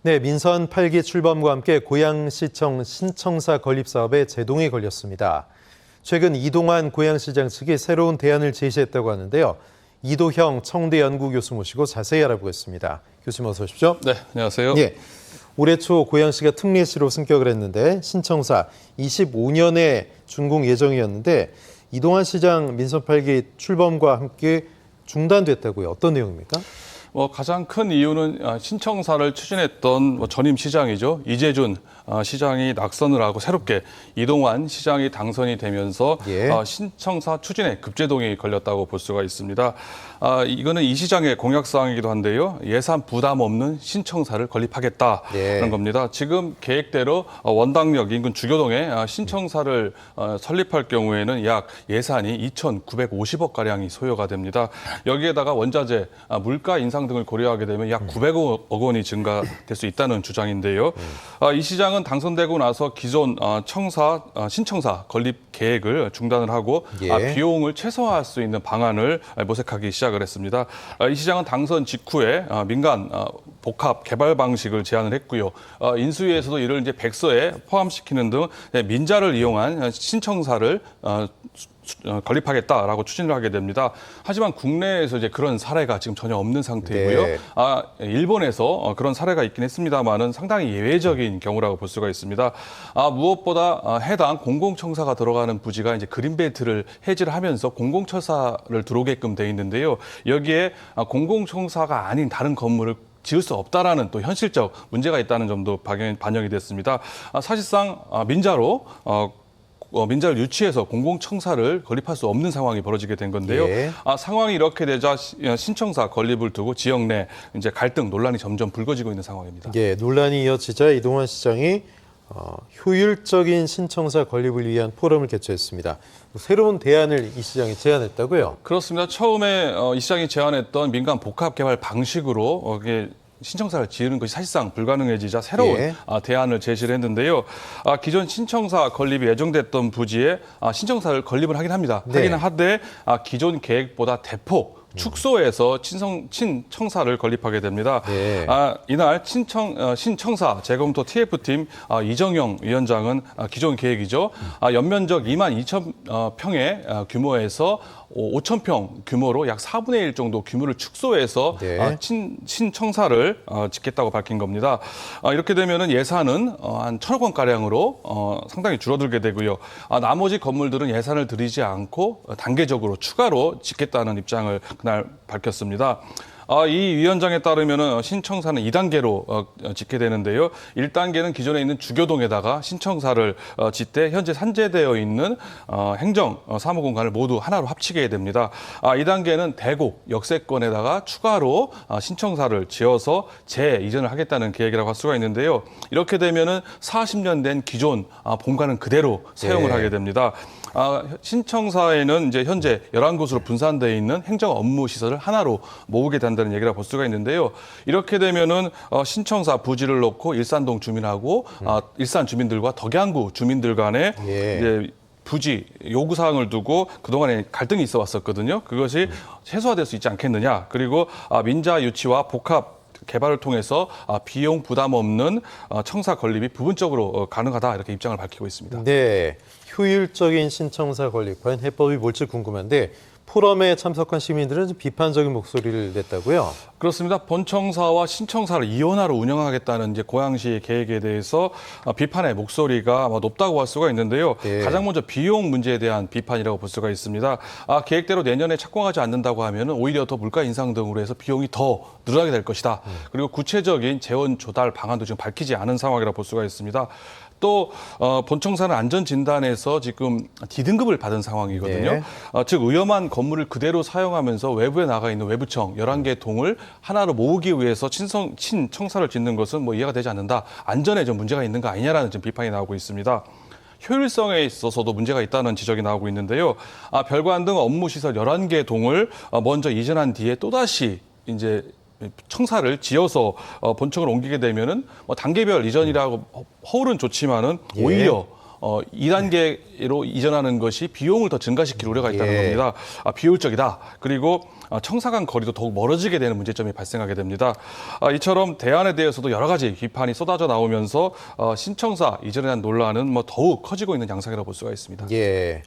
네, 민선 8기 출범과 함께 고양시청 신청사 건립 사업에 제동이 걸렸습니다. 최근 이동환 고양시장 측이 새로운 대안을 제시했다고 하는데요. 이도형 청대 연구교수 모시고 자세히 알아보겠습니다. 교수님 어서 오십시오. 네, 안녕하세요. 예, 올해 초 고양시가 특례시로 승격을 했는데 신청사 25년에 준공 예정이었는데 이동환 시장 민선 8기 출범과 함께 중단됐다고요. 어떤 내용입니까? 가장 큰 이유는 신청사를 추진했던 전임 시장이죠. 이재준 시장이 낙선을 하고 새롭게 이동환 시장이 당선이 되면서 신청사 추진에 급제동이 걸렸다고 볼 수가 있습니다. 이거는 이 시장의 공약사항이기도 한데요. 예산 부담 없는 신청사를 건립하겠다는 겁니다. 지금 계획대로 원당역 인근 주교동에 신청사를 설립할 경우에는 약 예산이 2,950억가량이 소요가 됩니다. 여기에다가 원자재, 물가 인상 등을 고려하게 되면 약 900억 원이 증가될 수 있다는 주장인데요. 이 시장은 당선되고 나서 기존 신청사 건립 계획을 중단을 하고 비용을 최소화할 수 있는 방안을 모색하기 시작을 했습니다. 이 시장은 당선 직후에 민간 복합 개발 방식을 제안을 했고요. 인수위에서도 이를 이제 백서에 포함시키는 등 민자를 이용한 신청사를 건립하겠다라고 추진을 하게 됩니다. 하지만 국내에서 이제 그런 사례가 지금 전혀 없는 상태이고요. 일본에서 그런 사례가 있긴 했습니다만은 상당히 예외적인 경우라고 볼 수가 있습니다. 무엇보다 해당 공공청사가 들어가는 부지가 이제 그린벨트를 해지를 하면서 공공청사를 들어오게끔 돼 있는데요. 여기에 공공청사가 아닌 다른 건물을 지을 수 없다라는 또 현실적 문제가 있다는 점도 반영이 됐습니다. 사실상 민자를 유치해서 공공청사를 건립할 수 없는 상황이 벌어지게 된 건데요. 상황이 이렇게 되자 신청사 건립을 두고 지역 내 이제 갈등, 논란이 점점 불거지고 있는 상황입니다. 예, 논란이 이어지자 이동환 시장이 효율적인 신청사 건립을 위한 포럼을 개최했습니다. 새로운 대안을 이 시장이 제안했다고요? 그렇습니다. 처음에 이 시장이 제안했던 민간 복합 개발 방식으로 신청사를 지으는 것이 사실상 불가능해지자 새로운 대안을 제시를 했는데요. 기존 신청사 건립이 예정됐던 부지에 신청사를 건립을 하긴 합니다. 하기는 하되 기존 계획보다 대폭 축소해서 신청사를 건립하게 됩니다. 이날 신청사 재검토 TF팀 이정영 위원장은 기존 계획이죠. 연면적 2만 2천 평의 규모에서 5천 평 규모로 약 4분의 1 정도 규모를 축소해서 신청사를 짓겠다고 밝힌 겁니다. 이렇게 되면은 예산은 한 1,000억 원가량으로 상당히 줄어들게 되고요. 나머지 건물들은 예산을 들이지 않고 단계적으로 추가로 짓겠다는 입장을 그날 밝혔습니다. 이 위원장에 따르면 신청사는 2단계로 짓게 되는데요. 1단계는 기존에 있는 주교동에다가 신청사를 짓되 현재 산재되어 있는 행정 사무공간을 모두 하나로 합치게 됩니다. 2단계는 대곡 역세권에다가 추가로 신청사를 지어서 재이전을 하겠다는 계획이라고 할 수가 있는데요. 이렇게 되면은 40년 된 기존 본관은 그대로 사용을 하게 됩니다. 신청사에는 이제 현재 11곳으로 분산되어 있는 행정 업무 시설을 하나로 모으게 된다는 얘기라고 볼 수가 있는데요. 이렇게 되면은 신청사 부지를 놓고 일산동 주민하고 일산 주민들과 덕양구 주민들 간에 이제 부지 요구사항을 두고 그동안에 갈등이 있어 왔었거든요. 그것이 해소화될 수 있지 않겠느냐. 그리고 민자 유치와 복합 개발을 통해서 비용 부담 없는 청사 건립이 부분적으로 가능하다 이렇게 입장을 밝히고 있습니다. 네, 효율적인 신청사 건립한 해법이 뭘지 궁금한데 포럼에 참석한 시민들은 좀 비판적인 목소리를 냈다고요? 그렇습니다. 본청사와 신청사를 이원화로 운영하겠다는 이제 고양시의 계획에 대해서 비판의 목소리가 높다고 할 수가 있는데요. 가장 먼저 비용 문제에 대한 비판이라고 볼 수가 있습니다. 계획대로 내년에 착공하지 않는다고 하면 오히려 더 물가 인상 등으로 해서 비용이 더 늘어나게 될 것이다. 그리고 구체적인 재원 조달 방안도 지금 밝히지 않은 상황이라고 볼 수가 있습니다. 또 본청사는 안전진단에서 지금 D등급을 받은 상황이거든요. 즉 위험한 건물을 그대로 사용하면서 외부에 나가 있는 외부청 11개 동을 하나로 모으기 위해서 신청사를 짓는 것은 이해가 되지 않는다. 안전에 좀 문제가 있는 거 아니냐라는 좀 비판이 나오고 있습니다. 효율성에 있어서도 문제가 있다는 지적이 나오고 있는데요. 별관 등 업무시설 11개 동을 먼저 이전한 뒤에 또다시 이제 청사를 지어서 본청을 옮기게 되면은 단계별 이전이라고 허울은 좋지만은 오히려 2단계로 이전하는 것이 비용을 더 증가시킬 우려가 있다는 예. 겁니다. 비효율적이다. 그리고 청사 간 거리도 더욱 멀어지게 되는 문제점이 발생하게 됩니다. 이처럼 대안에 대해서도 여러 가지 비판이 쏟아져 나오면서 신청사 이전에 대한 논란은 더욱 커지고 있는 양상이라고 볼 수가 있습니다. 예.